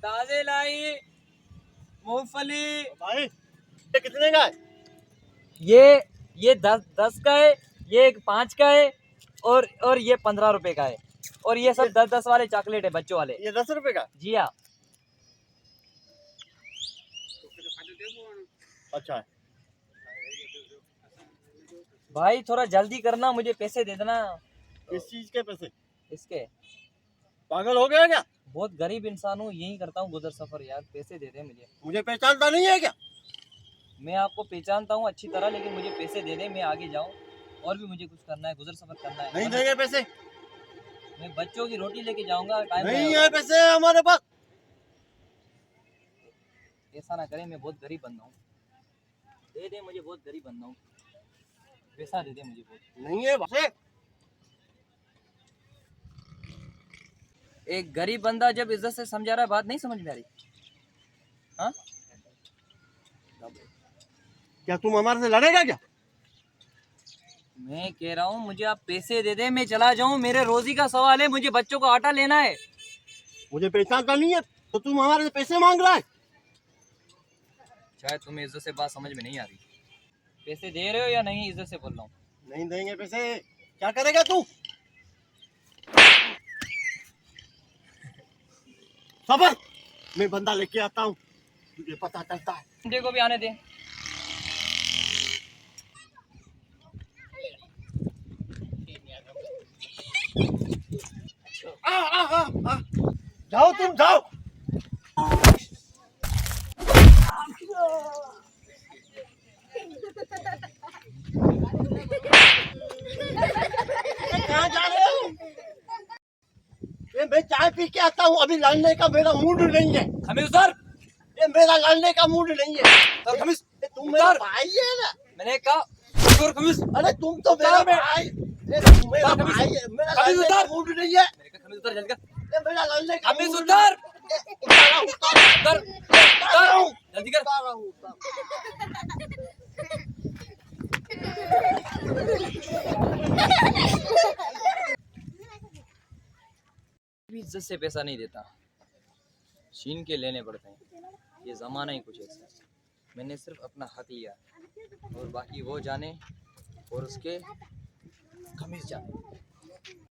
ताजे लाई मूंगफली। भाई ये कितने का है? ये 10 का है, ये 5 का है, और ये 15 रुपए का है, और ये सब 10 वाले चॉकलेट है बच्चों वाले। ये 10 रुपए का? जी हाँ। अच्छा है भाई थोड़ा जल्दी करना, मुझे पैसे दे देना। किस चीज के पैसे? इसके। पागल हो गया क्या? बहुत गरीब इंसान हूँ, यही करता हूँ गुजर सफर यार, पैसे दे दे मुझे। मुझे पहचानता नहीं है क्या? मैं आपको पहचानता हूँ अच्छी तरह, लेकिन मुझे पैसे दे दे, मैं आगे जाऊँ, और भी मुझे कुछ करना है, गुजर सफर करना है। नहीं देंगे पैसे? मैं बच्चों की रोटी लेके जाऊंगा, टाइम नहीं है पैसे हमारे पास। ऐसा ना करें, मैं बहुत गरीब बंदा हूँ, दे दे मुझे, बहुत गरीब बंदा हूँ, पैसा दे दे मुझे बहुत। नहीं है पैसे। एक गरीब बंदा जब इज्जत से समझा रहा है, बात नहीं समझ में आ रही? हाँ, क्या तुम हमारे से लड़ेगा क्या? मैं कह रहा हूँ मुझे आप पैसे दे दे, मैं चला जाऊँ, मेरे रोजी का सवाल है, मुझे बच्चों को आटा लेना है। मुझे पहचानता नहीं है तो तुम हमारे से पैसे मांग रहा है? शायद तुम्हें इज्जत से बात समझ में नहीं आ रही। पैसे दे रहे हो या नहीं, इज्जत से बोल रहा हूँ। नहीं देंगे पैसे। क्या करेगा तू? सबर, मैं बंदा लेके आता हूँ, तुझे पता चलता है। बंदे को भी आने दे। जाओ तुम जाओ। कहाँ जा रहे हो? ये मैं चाय पी के आता हूँ, अभी लड़ने का मेरा मूड नहीं है। खमीस उतार। ये मेरा लड़ने का मूड नहीं है। उतार खमीस। तुम मेरा भाई है ना? मैंने कहा उतार खमीस। अरे तुम तो मेरा भाई। ये तुम मेरा भाई है, मेरा लड़ने का मूड नहीं है। मैंने कहा खमीस उतार जल्दी कर। ये मेरा लड़ने का खमीस मूड उतार। उतारा उतार उतारा जल्दी कर। इज्जत से पैसा नहीं देता, छीन के लेने पड़ते हैं, ये ज़माना ही कुछ ऐसा है। मैंने सिर्फ अपना हक लिया, और बाकी वो जाने और उसके खमीस जाने।